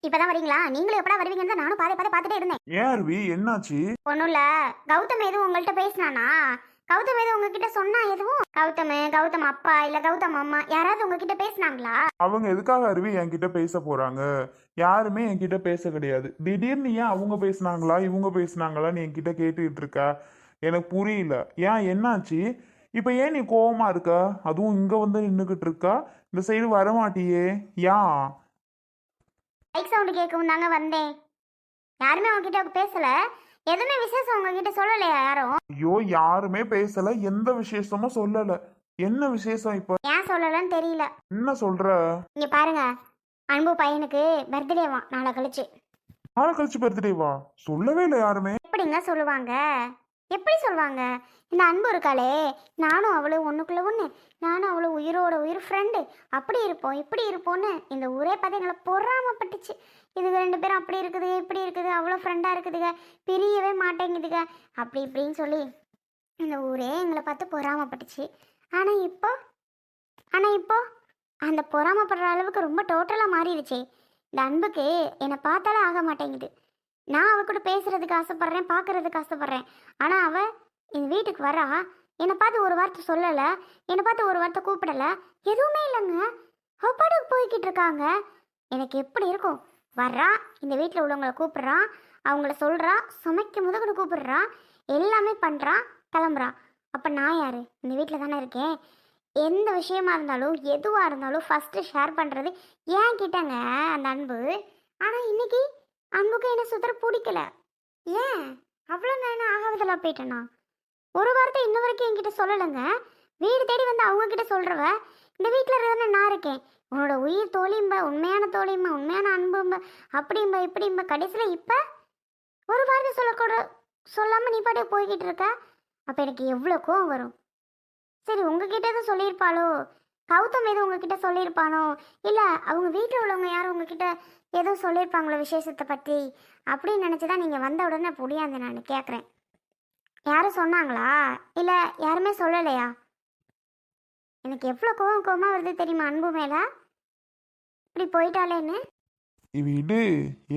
இப்பதான் வரீங்களா? நீங்களும் எப்படா வருவீங்கன்னு தான் நானும் பாதை பாதை பார்த்துட்டே இருந்தேன். ஏன் அருவி, என்னாச்சு? ஒன்றும் இல்ல. கௌதம் எதுவும் உங்கள்கிட்ட பேசினானா? கௌதம் எதுவும் உங்ககிட்ட சொன்னா எதுவும்? கௌதம் அப்பா இல்ல கௌதம் அம்மா யாராவது உங்ககிட்ட பேசினாங்களா? அவங்க எதுக்காக அருவி என்கிட்ட பேச போறாங்க? யாருமே என்கிட்ட பேச கிடையாது. திடீர்னு ஏன் அவங்க பேசுனாங்களா இவங்க பேசுனாங்களான்னு என்கிட்ட கேட்டுக்கிட்டு இருக்கா? எனக்கு புரியல. ஏன், என்னாச்சு? இப்ப ஏன் நீ கோவமா இருக்க? அதுவும் இங்க வந்து நின்னுகிட்டு இருக்கா, இந்த சைடு வரமாட்டியே, ஏன்? பைக் சவுண்டு கேட்கவும் தாங்க வந்தேன். யாருமே உங்ககிட்ட பேசல. எதுவுமே விசேஷம் உங்ககிட்ட சொல்லலையா யாரும்? ஐயோ, யாருமே பேசல, எந்த விசேஷமும் சொல்லல. என்ன விசேஷம் இப்ப? ஏன் சொல்லலன்னு தெரியல. என்ன சொல்ற? இங்க பாருங்க, அன்பு பையனுக்கு பர்த்டேவா நாளை கழிச்சு. நாளை கழிச்சு பர்த்டேவா? சொல்லவே இல்லை யாருமே. எப்படிங்க சொல்லுவாங்க? எப்படி சொல்லுவாங்க? இந்த அன்பு இருக்காளே, நானும் அவளும் ஒண்ணுக்குள்ள ஒண்ணு, நானும் அவளும் உயிரோட உயிர் ஃப்ரெண்டு, அப்படி இருப்போம் இப்படி இருப்போம்னு இந்த ஊரே பார்த்து எங்களை பொறாமப்பட்டுச்சு. இதுங்க ரெண்டு பேரும் அப்படி இருக்குதுங்க இப்படி இருக்குது, அவ்வளோ ஃப்ரெண்டாக இருக்குதுங்க, பிரியவே மாட்டேங்குதுங்க, அப்படி இப்படின்னு சொல்லி இந்த ஊரே எங்களை பார்த்து பொறாமப்பட்டுச்சு. ஆனால் இப்போ அந்த பொறாமப்படுற அளவுக்கு ரொம்ப டோட்டலாக மாறிடுச்சு. இந்த அன்புக்கு என்னை பார்த்தாலே ஆக மாட்டேங்குது. நான் அவ கூட பேசுறதுக்கு ஆசைப்படுறேன், பார்க்கறதுக்கு ஆசைப்படுறேன். ஆனால் அவ இந்த வீட்டுக்கு வரா, என்னை பார்த்து ஒரு வார்த்தை சொல்லலை, என்னை பார்த்து ஒரு வார்த்தை கூப்பிடலை, எதுவுமே இல்லைங்க. அவ பாட்டுக்கு போய்கிட்டு இருக்காங்க. எனக்கு எப்படி இருக்கும்? வர்றா, இந்த வீட்டில் உள்ளவங்களை கூப்பிட்றான், அவங்கள சொல்கிறா, சமைக்கும் போது கூட கூப்பிடுறா, எல்லாமே பண்ணுறா, கிளம்புறா. அப்போ நான் யார்? இந்த வீட்டில் தானே இருக்கேன். எந்த விஷயமா இருந்தாலும் எதுவாக இருந்தாலும் ஃபஸ்ட்டு ஷேர் பண்ணுறது ஏன் கிட்டங்க அந்த அன்பு. ஆனால் இன்னைக்கு அன்புக்கு என்ன சுத்தர பிடிக்கல. ஏன் அவ்வளோ நேரம் ஆகாவதில் போயிட்டேனா? ஒரு வார்த்தை இன்ன வரைக்கும் என்கிட்ட சொல்லலைங்க. வீடு தேடி வந்து அவங்க கிட்ட சொல்கிறவ இந்த வீட்டில் இருக்கிறத நான் இருக்கேன், உன்னோட உயிர் தோழியும்ப, உண்மையான தோழியும்ப, உண்மையான அன்பும்ப, அப்படிம்ப இப்படிம்ப, கடைசியில் இப்போ ஒரு வார்த்தை சொல்லக்கூட சொல்லாமல் நீ பாட்டு போய்கிட்டு இருக்க. அப்போ எனக்கு எவ்வளோ கோவம் வரும். சரி, உங்ககிட்ட எதுவும் சொல்லியிருப்பாளோ? கௌதம் எதுவும் உங்ககிட்ட சொல்லியிருப்பானோ? இல்லை அவங்க வீட்டில் உள்ளவங்க யாரும் உங்ககிட்ட எதுவும் சொல்லியிருப்பாங்களோ விசேஷத்தை பற்றி அப்படின்னு நினச்சி தான் நீங்கள் வந்த உடனே புரியாது நான் கேட்குறேன். யாரும் சொன்னாங்களா? இல்லை யாருமே சொல்லலையா? எனக்கு எவ்வளோ கோவமாக வருது தெரியுமா அன்பு மேலே, இப்படி போயிட்டாலேன்னு. இவிடு,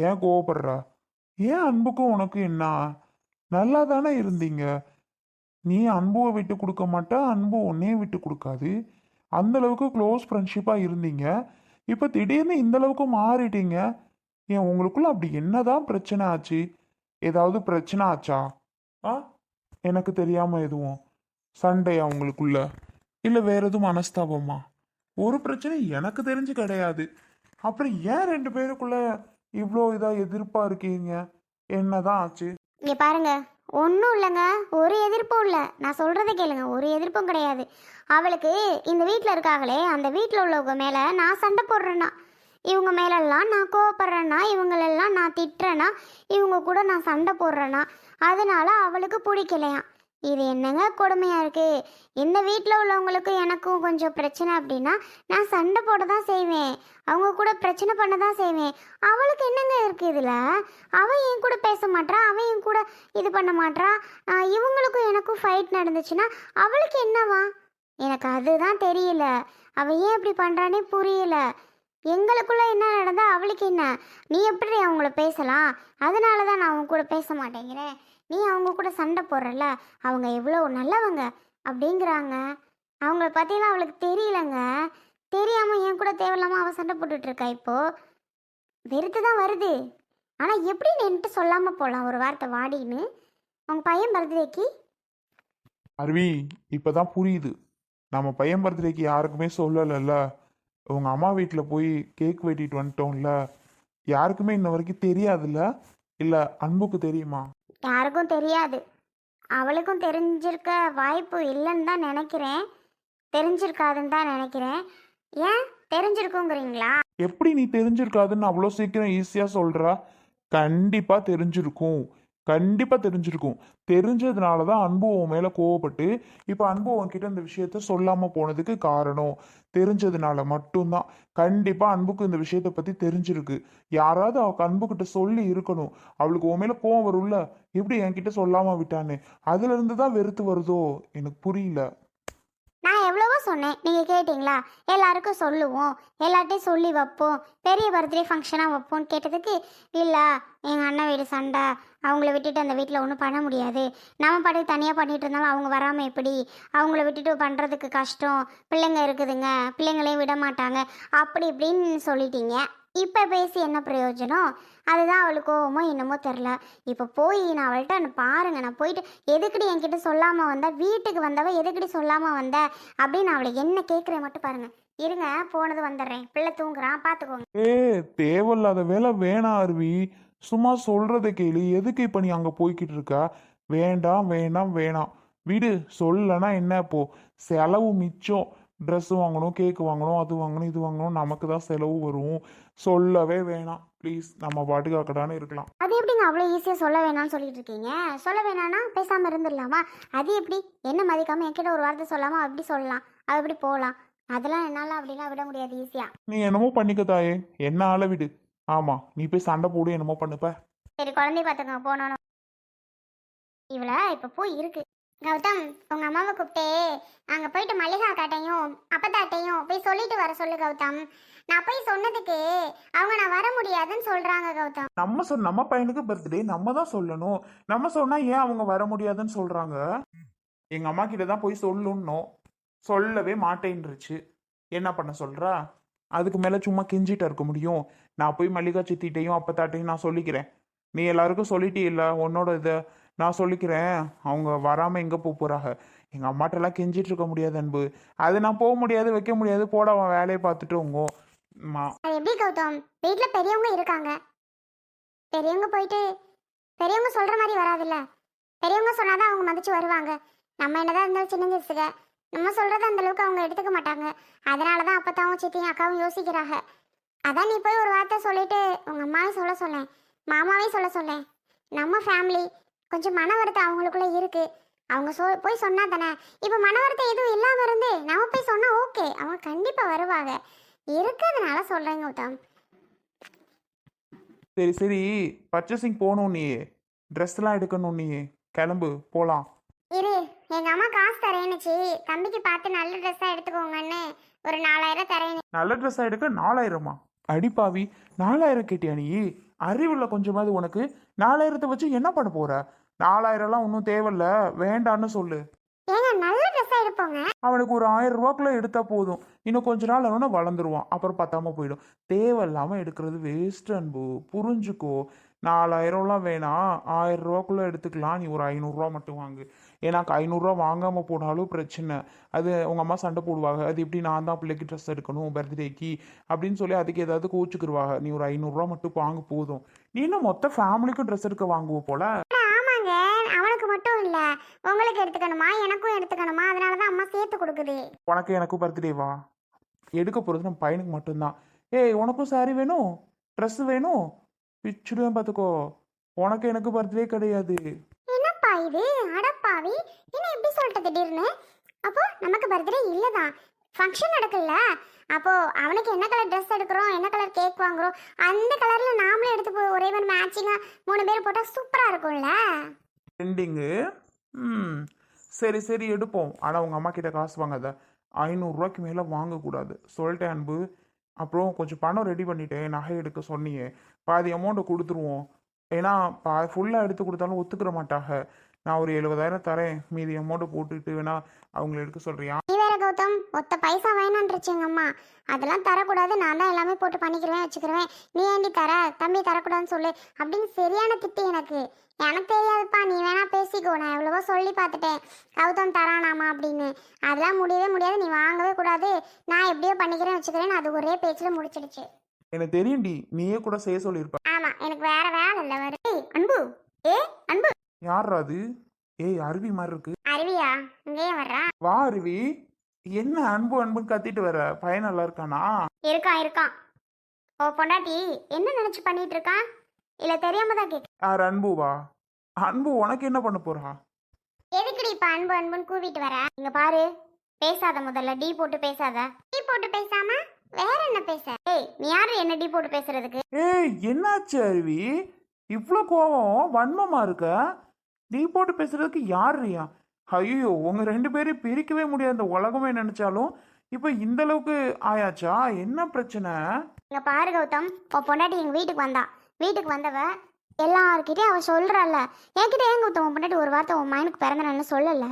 ஏன் கோவப்படுறா? ஏன் அன்புக்கும் உனக்கு என்ன? நல்லா தானே இருந்தீங்க. நீ அன்புவை விட்டு கொடுக்க மாட்டா, அன்பு உன்னையும் விட்டு கொடுக்காது. அந்த அளவுக்கு க்ளோஸ் ஃப்ரெண்ட்ஷிப்பாக இருந்தீங்க. இப்போ திடீர்னு இந்த அளவுக்கு மாறிட்டீங்க. ஏன், உங்களுக்குள்ள அப்படி என்னதான் பிரச்சனை ஆச்சு? ஏதாவது பிரச்சனை ஆச்சா? ஆ, எனக்கு தெரியாம எதுவும் சண்டையா உங்களுக்குள்ள? இல்லை வேற எதுவும் மனஸ்தாபமா? ஒரு பிரச்சனை எனக்கு தெரிஞ்சு கிடையாது. அப்புறம் ஏன் ரெண்டு பேருக்குள்ள இவ்வளோ இதாக எதிர்ப்பாக இருக்கீங்க? என்னதான் ஆச்சு? இங்கே பாருங்க, ஒன்றும் இல்லைங்க, ஒரு எதிர்ப்பும் இல்லை. நான் சொல்கிறத கேளுங்க, ஒரு எதிர்ப்பும் கிடையாது. அவளுக்கு இந்த வீட்டில் இருக்காங்களே, அந்த வீட்டில் உள்ளவங்க மேலே நான் சண்டை போடுறேன்னா, இவங்க மேலெல்லாம் நான் கோவப்படுறேன்னா, இவங்களெல்லாம் நான் திட்டுறேன்னா, இவங்க கூட நான் சண்டை போடுறேன்னா, அதனால அவளுக்கு பிடிக்கலையா? இது என்னங்க கொடுமையாக இருக்குது? இந்த வீட்டில் உள்ளவங்களுக்கு எனக்கும் கொஞ்சம் பிரச்சனை அப்படின்னா நான் சண்டை போட தான் செய்வேன், அவங்க கூட பிரச்சனை பண்ண தான் செய்வேன். அவளுக்கு என்னங்க இருக்குது இதில்? அவன் என் கூட பேச மாட்றா, அவன் என் கூட இது பண்ண மாட்றா. இவங்களுக்கும் எனக்கும் ஃபைட் நடந்துச்சுன்னா அவளுக்கு என்னவா? எனக்கு அதுதான் தெரியல. அவள் ஏன் இப்படி பண்ணுறானே புரியல. எங்களுக்குள்ள என்ன நடந்தா அவளுக்கு என்ன? நீ எப்படி அவங்கள பேசலாம்? அதனால தான் நான் அவங்க கூட பேச மாட்டேங்கிறேன். நீ அவங்க கூட சண்டை போடுறல, அவங்க எவ்வளோ நல்லவங்க அப்படிங்கிறாங்க. அவங்கள பற்றிலாம் அவளுக்கு தெரியலங்க. தெரியாமல் என் கூட தேவையில்லாமல் அவள் சண்டை போட்டுட்டு இருக்கா. இப்போது வெறுத்து தான் வருது. ஆனால் எப்படி என்கிட்ட சொல்லாமல் போகலாம் ஒரு வார்த்தை வாடின்னு? அவங்க பையன் பர்த்டேக்கு. அருவி, இப்பதான் புரியுது. நம்ம பையன் பர்த்டேக்கு யாருக்குமே சொல்லலைல்ல. உங்க அம்மா வீட்டில் போய் கேக் வெட்டிட்டு வந்துட்டோம்ல, யாருக்குமே இன்ன வரைக்கும் தெரியாதுல்ல? இல்லை அன்புக்கு தெரியுமா? யாருக்கும் தெரியாது. அவளுக்கும் தெரிஞ்சிருக்க வாய்ப்பு இல்லைன்னு தான் நினைக்கிறேன். தெரிஞ்சிருக்காதுன்னு தான் நினைக்கிறேன். ஏன் தெரிஞ்சிருக்குங்கிறீங்களா? எப்படி நீ தெரிஞ்சிருக்காதுன்னு அவ்வளோ சீக்கிரம் ஈஸியாக சொல்கிறா? கண்டிப்பாக தெரிஞ்சிருக்கும், கண்டிப்பாக தெரிஞ்சிருக்கும். தெரிஞ்சதுனால தான் அன்பு உன் மேலே கோவப்பட்டு இப்போ அன்பு உன்கிட்ட இந்த விஷயத்த சொல்லாமல் போனதுக்கு காரணம். தெரிஞ்சதுனால மட்டும்தான். கண்டிப்பாக அன்புக்கு இந்த விஷயத்தை பற்றி தெரிஞ்சிருக்கு. யாராவது அவளுக்கு அன்புக்கிட்ட சொல்லி இருக்கணும். அவளுக்கு உன் மேலே கோவம் வரும்ல, எப்படி என்கிட்ட சொல்லாமல் விட்டான்னு. அதுலேருந்து தான் வெறுத்து வருதோ? எனக்கு புரியல. நான் எவ்வளவோ சொன்னேன், நீங்கள் கேட்டிங்களா? எல்லாருக்கும் சொல்லுவோம், எல்லார்ட்டையும் சொல்லி வைப்போம், பெரிய பர்த்டே ஃபங்க்ஷனாக வைப்போம்னு கேட்டதுக்கு, இல்லை எங்கள் அண்ணன் வீடு சண்டை, அவங்கள விட்டுட்டு அந்த வீட்டில் ஒன்றும் பண்ண முடியாது, நம்ம பாட்டுக்கு தனியாக பண்ணிட்டு இருந்தாலும் அவங்க வராமல் எப்படி, அவங்கள விட்டுட்டு பண்ணுறதுக்கு கஷ்டம், பிள்ளைங்க இருக்குதுங்க, பிள்ளைங்களையும் விட மாட்டாங்க, அப்படி இப்படின்னு சொல்லிட்டீங்க. இப்போ பேசி என்ன பிரயோஜனம்? அதுதான் அவளுக்கு கோவமோ என்னமோ தெரில. இப்போ போய் நான் அவள்கிட்ட பாருங்க, நான் போயிட்டு எதுக்கடி என்கிட்ட சொல்லாமல் வந்த, வீட்டுக்கு வந்தவ எதுக்கடி சொல்லாமல் வந்த அப்படின்னு அவளை என்ன கேட்குறேன் மட்டும் பாருங்க. இருங்க, போனது வந்துடுறேன், பிள்ளை தூங்குறான், பார்த்துக்கோங்க. தேவையில்லாத வேலை வேணாம் அருவி. சும்மா சொல்றதை கேளு. எதுக்கு இப்ப நீ அங்க போய்கிட்டு இருக்க? வேண்டாம் வேணாம் வேணாம் விடு. சொல்லனா என்ன இப்போ? செலவு மிச்சம். ட்ரெஸ் வாங்கணும், கேக் வாங்கணும், அது வாங்கணும், இது வாங்கணும், நமக்கு தான் செலவு வரும். சொல்லவே வேணாம் ப்ளீஸ். நம்ம பாட்டுக்கு அக்கடான்னு இருக்கலாம். அது எப்படிங்க அவ்வளோ ஈஸியாக சொல்ல வேணாம்னு சொல்லிட்டு இருக்கீங்க? சொல்ல வேணான்னா பேசாமல் இருந்துடலாமா? அது எப்படி? என்ன மதிக்காமல் என்கிட்ட ஒரு வார்த்தை சொல்லாமல் அப்படி சொல்லலாம், அது எப்படி போகலாம்? அதெல்லாம் என்னால் அப்படிலாம் விட முடியாது ஈஸியாக. நீ என்னமோ பண்ணிக்க தாயே, என்ன ஆள விடு. ஆமா, நீ போய் சண்டை போடு, என்னமோ பண்ணுப்ப. சரி, குழந்தைய பார்த்துங்க, போனோம். இவளை இப்போ போய் இருக்கு. கௌதம், உங்கள் அம்மாவை கூப்பிட்டே அங்கே போயிட்டு மல்லிகா அக்காட்டையும் அப்பத்தாட்டையும் போய் சொல்லிட்டு வர சொல்லு கௌதம். நான் போய் சொன்னதுக்கு அவங்க நான் வர முடியாதுன்னு சொல்கிறாங்க கௌதம். நம்ம பையனுக்கு பர்த்டே நம்ம தான் சொல்லணும். நம்ம சொன்னா ஏன் அவங்க வர முடியாதுன்னு சொல்றாங்க? எங்க அம்மா கிட்ட தான் போய் சொல்லணும், சொல்லவே மாட்டேன்ருச்சு. என்ன பண்ண சொல்றா? அதுக்கு மேல சும்மா கெஞ்சிட்டு இருக்க முடியும்? நான் போய் மல்லிகா சித்திட்டையும் அப்பத்தாட்டையும் நான் சொல்லிக்கிறேன். நீ எல்லாருக்கும் சொல்லிட்டே இல்ல உன்னோட இதை, நான் சொல்லிக்கிறேன். அவங்க வராம எங்க போறாங்க? எங்க அம்மாட்டெல்லாம் கெஞ்சிட்டு இருக்க முடியாது அன்பு. அது நான் போக முடியாது, வைக்க முடியாது, போட அவன் வேலையை பார்த்துட்டு உங்க அது எப்படி கௌதம்? வீட்டில் பெரியவங்க இருக்காங்க, பெரியவங்க போயிட்டு பெரியவங்க சொல்ற மாதிரி வராதுல்ல. பெரியவங்க சொன்னாதான் அவங்க மதிச்சு வருவாங்க. நம்ம என்னதான் இருந்தாலும் சின்ன சிறுசுக, நம்ம சொல்றத அந்த அளவுக்கு அவங்க எடுத்துக்க மாட்டாங்க. அதனாலதான் அப்பத்தாவும் சித்தியும் அக்காவும் யோசிக்கிறாங்க. அதான் நீ போய் ஒரு வார்த்தை சொல்லிட்டு உங்க அம்மாவையும் சொல்ல சொல்லேன், மாமாவையும் சொல்ல சொல்லேன். நம்ம ஃபேமிலி கொஞ்சம் மன வருத்தம் அவங்களுக்குள்ள இருக்கு. அவங்க போய் சொன்னா தானே. இப்போ மன வருத்தம் எதுவும் இல்லாம இருந்து நம்ம போய் சொன்னா ஓகே, அவங்க கண்டிப்பா வருவாங்க. இருக்கிறதுனால சொல்றேங்க கௌதம். சரி சரி, பர்ச்சேசிங் போகணும், நீ ட்ரெஸ்லாம் எடுக்கணும், நீ கிளம்பு போகலாம். இரு, எங்க அம்மா காசு தரேன்னுச்சு, தம்பிக்கு பார்த்து நல்ல ட்ரெஸ்ஸா எடுத்துக்கோங்கன்னு ஒரு 4000 தரேன். நல்ல ட்ரெஸ்ஸாக எடுக்க 4000மா? அடிப்பாவி, 4000 கேட்டியா நீ? அறிவுள்ள கொஞ்சமாவது உனக்கு? 4000 வச்சு என்ன பண்ண போற? 4000லாம் ஒன்றும் தேவையில்ல, வேண்டான்னு சொல்லு. ஏங்க நல்ல ட்ரெஸ்ஸா எடுப்போங்க. அவனுக்கு ஒரு 1000 ரூபாக்குள்ள எடுத்தா போதும். இன்னும் கொஞ்ச நாள் அவனை வளர்ந்துருவான், அப்புறம் பத்தாம போயிடும். தேவையில்லாம எடுக்கிறது வேஸ்ட் அன்பு, புரிஞ்சுக்கோ. 4000லாம் வேணாம், 1000 ரூபாக்குள்ள எடுத்துக்கலாம். நீ ஒரு 500 ரூபா மட்டும் வாங்கு. ஏன்னா 500 ரூபா வாங்காம போனாலும் பிரச்சனை. அது உங்க அம்மா சண்டை போடுவாங்க. அது எப்படி நான் தான் பிள்ளைக்கு ட்ரெஸ் எடுக்கணும் பர்த்டேக்கு அப்படின்னு சொல்லி அதுக்கு ஏதாவது கோச்சுக்குருவாங்க. நீ ஒரு 500 ரூபா மட்டும் வாங்க போதும். நீ இன்னும் மொத்த ஃபேமிலிக்கும் ட்ரெஸ் எடுக்க வாங்குவ போல. ஆமாங்க, அவனுக்கு மட்டும் இல்ல, உங்களுக்கு எடுத்துக்கணுமா எனக்கும் எடுத்துக்கணுமா, அதனாலதான் அம்மா சேர்த்து கொடுக்குது. உனக்கு எனக்கும் பர்த்டேவா? எடுக்க போகிறது நம்ம பையனுக்கு மட்டும்தான். ஏய், உனக்கும் சாரி வேணும், ட்ரெஸ் வேணும், பிச்சுடுவேன் பார்த்துக்கோ. உனக்கு எனக்கு பர்த்டே கிடையாது. என்னப்பா இது, அடப்பாவி, என்ன எப்படி சொல்லிட்டு திடீர்னு? அப்போ நமக்கு பர்த்டே இல்லதான், ஃபங்க்ஷன் நடக்கல. அப்போ அவனுக்கு என்ன கலர் ட்ரெஸ் எடுக்கிறோம், என்ன கலர் கேக் வாங்குறோம், அந்த கலர்ல நாமளே எடுத்து போய் ஒரே மாதிரி மேட்சிங்கா 3 பேர் போட்டா சூப்பரா இருக்கும்ல. எண்டிங்கு. சரி சரி எடுப்போம். ஆனால் உங்கள் அம்மா கிட்ட காசு வாங்காத. 500 ரூபாய்க்கு மேலே வாங்கக்கூடாது சொல்லிட்டேன் அன்பு. அப்புறம் கொஞ்சம் பணம் ரெடி பண்ணிட்டேன், நகை எடுக்க சொன்னியே, பாதி அமௌண்ட்டை கொடுத்துருவோம். ஏன்னா ஃபுல்லாக எடுத்து கொடுத்தாலும் ஒத்துக்கிற மாட்டாங்க. நான் ஒரு 70,000 தரேன், மீதி அமௌண்ட்டை போட்டுட்டு வேணா அவங்கள எடுக்க சொல்றியா? நீ வேற கௌதம், ஒத்த பைசா வேணான்றுச்சு எங்க அம்மா. அதெல்லாம் தரக்கூடாது, நான் தான் எல்லாமே போட்டு பண்ணிக்கிறேன் வச்சுக்கிறேன், நீ ஏண்டி தர, தம்பி தரக்கூடாதுன்னு சொல்லு அப்படின்னு சரியான திட்டு எனக்கு. எனக்கு தெரியாதுப்பா, நீ வேணா பேசிக்கோ, நான் எவ்வளவோ சொல்லி பார்த்துட்டேன் கௌதம் தரானாமா அப்படின்னு. அதெல்லாம் முடியவே முடியாது, நீ வாங்கவே கூடாது, நான் எப்படியோ பண்ணிக்கிறேன் வச்சுக்கிறேன்னு அது ஒரே பேச்சில் முடிச்சிடுச்சு. எனக்கு தெரியும்டி, நீயே கூட செய்ய சொல்லியிருப்ப. ஆமா, எனக்கு வேற வேலை இல்லை. வரு அன்பு, அன்பு. யாரா அது? ஏய், அருவி மாதிரி இருக்கு. அருவியா? இங்கேயே வர்றா? வா அருவி. என்ன அன்பு அன்புன்னு கத்திட்டு வர? பையன் நல்லா இருக்கானா? இருக்கான். ஓ பொண்டாட்டி என்ன நினைச்சு பண்ணிட்டு இருக்கான்? இல்ல தெரியாம தான் கேட்க. யார் அன்புவா? அன்பு உனக்கு என்ன பண்ண போறா? எதுக்குடி இப்ப அன்பு அன்புன்னு கூவிட்டு வர? இங்க பாரு, பேசாத, முதல்ல டீ போட்டு பேசாத. டீ போட்டு பேசாம வேற என்ன பேச? ஏய், நீ யாரு என்ன டீ போட்டு பேசுறதுக்கு? ஏய், என்னாச்சு அருவி? இவ்வளோ கோவம் வன்மமா இருக்க? நீ போட்டு பேசுறதுக்கு யாருயா? ஐயோ உங்க 2 பேரையும் பிரிக்கவே முடியாது இந்த உலகமே நினைச்சாலும். இப்போ இந்த அளவுக்கு ஆயாச்சா? என்ன பிரச்சனை? இங்க பாரு கௌதம், உன் பொண்டாட்டி எங்க வீட்டுக்கு வந்தா. வீட்டுக்கு வந்தவ எல்லார்கிட்டயும் அவ சொல்றாள்ல. என்கிட்ட ஏன் கௌதம் உன் பொண்டாட்டி ஒரு வார்த்தை உன் மகனுக்கு பிறந்த நாள்னு சொல்லல?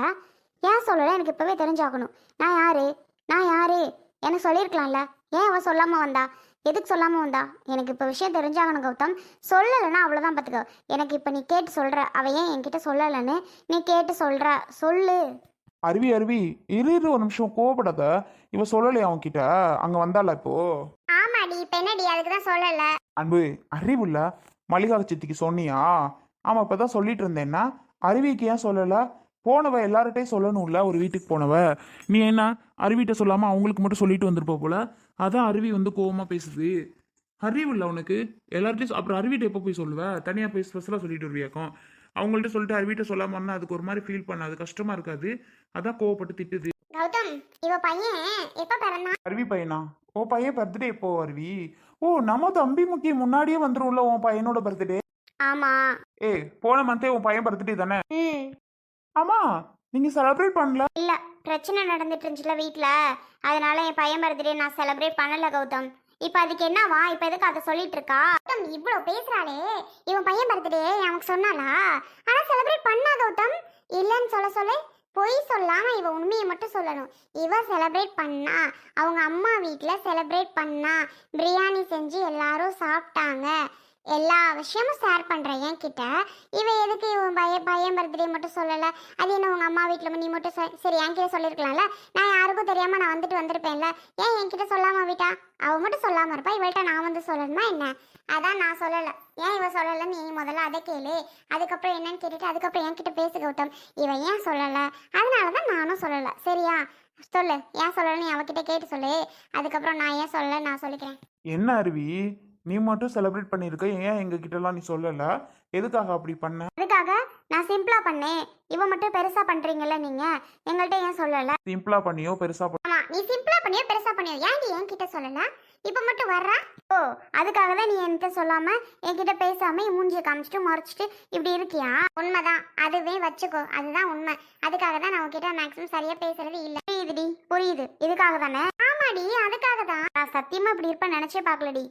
ஏன் சொல்லல? எனக்கு இப்பவே தெரிஞ்சாகணும். நான் யாரு? நான் யாரு? எனக்கு சொல்லியிருக்கலாம்ல. ஏன் அவ சொல்லாம வந்தா? எதுக்கு சொல்லாம வந்தா? எனக்கு இப்போ விஷயம் தெரிஞ்சாகணும் கௌதம். சொல்லலைன்னா அவ்வளோதான் பார்த்துக்கோ. எனக்கு இப்போ நீ கேட்டு சொல்ற அவ ஏன் என்கிட்ட சொல்லலைன்னு நீ கேட்டு சொல்ற. சொல்லு. அருவி அருவி இரு ஒரு நிமிஷம் கோவப்படாத. இவ சொல்லலையா அவன்கிட்ட? அங்க வந்தால இப்போ? ஆமாடி, இப்போ என்னடி? அதுக்கு தான் சொல்லல. அன்பு அறிவுள்ள மல்லிகா சித்திக்கு சொன்னியா? ஆமா இப்பதான் சொல்லிட்டு இருந்தேன்னா அருவிக்கு ஏன் சொல்லல? போனவ எல்லார்ட்டையும் சொல்லணும்ல. ஒரு வீட்டுக்கு போனவ நீ என்ன அருவிட்ட சொல்லாம அவங்களுக்கு மட்டும் சொல்லிட்டு வந்திருப்ப போல. அதான் அருவி வந்து கோவமா பேசுது. அறிவுள்ள உனக்கு எல்லார்ட்டையும் அப்புறம் அருவிட்ட எப்போ போய் சொல்லுவ? தனியா போய் ஸ்பெஷலா சொல்லிட்டு வருவியாக்கும். அவங்கள்ட்ட சொல்லிட்டு அருவிட்ட சொல்லாம இருந்தா அதுக்கு ஒரு மாதிரி ஃபீல் பண்ணாது, கஷ்டமா இருக்காது. அதான் கோவப்பட்டு திட்டுது. கௌதம், இவ பையன் எப்போ பிறந்தா? அருவி பையனா? உன் பையன் பர்த்டே எப்போ அருவி? ஓ நம்ம தம்பி முக்கிய முன்னாடியே வந்துரும்ல உன் பையனோட பர்த்டே. ஆமா. போன மந்தே உன் பையன் பர்த்டே தானே? ம். ஆமா. நீங்க செலிப்ரேட் பண்ணல? இல்ல, பிரச்சனை நடந்துட்டு இருந்துச்சுல வீட்ல. அதனால என் பையன் பர்த்டே நான் செலிப்ரேட் பண்ணல கௌதம். இப்ப அதுக்கு என்னவா? இப்ப எதுக்கு அதை சொல்லிட்டு இருக்கா? கௌதம் இவ்வளவு பேசுறாளே, இவன் பையன் பர்த்டே அவனுக்கு சொன்னாளா? ஆனா செலிப்ரேட் பண்ணா கௌதம். இல்லன்னு சொல்ல பொய் சொல்லாம இவ உண்மையை மட்டும் சொல்லணும். இவ செலிப்ரேட் பண்ணா, அவங்க அம்மா வீட்ல செலிப்ரேட் பண்ணா, பிரியாணி செஞ்சு எல்லாரும் சாப்பிட்டாங்க, எல்லா விஷயமும் ஷேர் பண்றேன் என்கிட்ட. இவ எதுக்கு இவன் பையன் பர்த்டே மட்டும் சொல்லல? அது என்ன உங்க அம்மா வீட்டில் நீ மட்டும் சரி என்கிட்ட சொல்லியிருக்கலாம்ல. நான் யாருக்கும் தெரியாம நான் வந்திருப்பேன்ல. ஏன் என்கிட்ட சொல்லாம விட்டா? அவ மட்டும் சொல்லாம இருப்பா, இவள்கிட்ட நான் வந்து சொல்லணுமா என்ன? அதான் நான் சொல்லல. ஏன் இவ சொல்லலன்னு நீ முதல்ல அதை கேளு. அதுக்கப்புறம் என்னன்னு கேட்டுட்டு அதுக்கப்புறம் என்கிட்ட பேசு கௌதம். இவன் ஏன் சொல்லல? அதனாலதான் நானும் சொல்லல. சரியா? சொல்லு, ஏன் சொல்லலன்னு அவகிட்ட கேட்டு சொல்லு. அதுக்கப்புறம் நான் ஏன் சொல்லல நான் சொல்லிக்கிறேன். என்ன அருவி நீ மட்டும் செலிப்ரேட் பண்ணிருக்க, ஏன் எங்க கிட்டலாம் நீ சொல்லல? எதுக்காக அப்படி பண்ண? அதுக்காக நான் சிம்பிளா பண்ணேன். இவ மட்டும் பெருசா பண்றீங்கல்ல நீங்க, எங்கள்கிட்ட ஏன் சொல்லல? சிம்பிளா பண்ணியோ பெருசா ஆமா, நீ சிம்பிளா பண்ணியோ பெருசா பண்ணியோ ஏன்டி என்கிட்ட சொல்லல? இப்ப மட்டும் வர்றா? ஓ, அதுக்காக தான் நீ என்கிட்ட சொல்லாம என்கிட்ட பேசாம மூஞ்சியை காமிச்சிட்டு மறைச்சிட்டு இப்படி இருக்கியா? உண்மைதான், அதுவே வச்சுக்கோ, அதுதான் உண்மை. அதுக்காக தான் நான் உன்கிட்ட மேக்ஸிமம் சரியா பேசுறது இல்ல. புரியுதுடி, புரியுது. இதுக்காக தானே? ஆமாடி, அதுக்காக தான். நான் சத்தியமா இப்படி இருப்பேன் நினைச்சே பார்க்கலடி.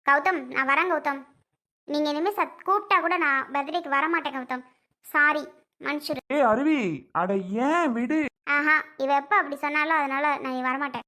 கௌதம், நான் வரேன் கௌதம். நீங்க இனிமே கூப்பிட்டா கூட நான் பர்த்டேக்கு வர மாட்டேன் கௌதம். சாரி, மன்னிச்சிரு. அருவி அட ஏன் விடு. ஆஹா, இவ எப்ப அப்படி சொன்னாலும் அதனால நான் வரமாட்டேன்.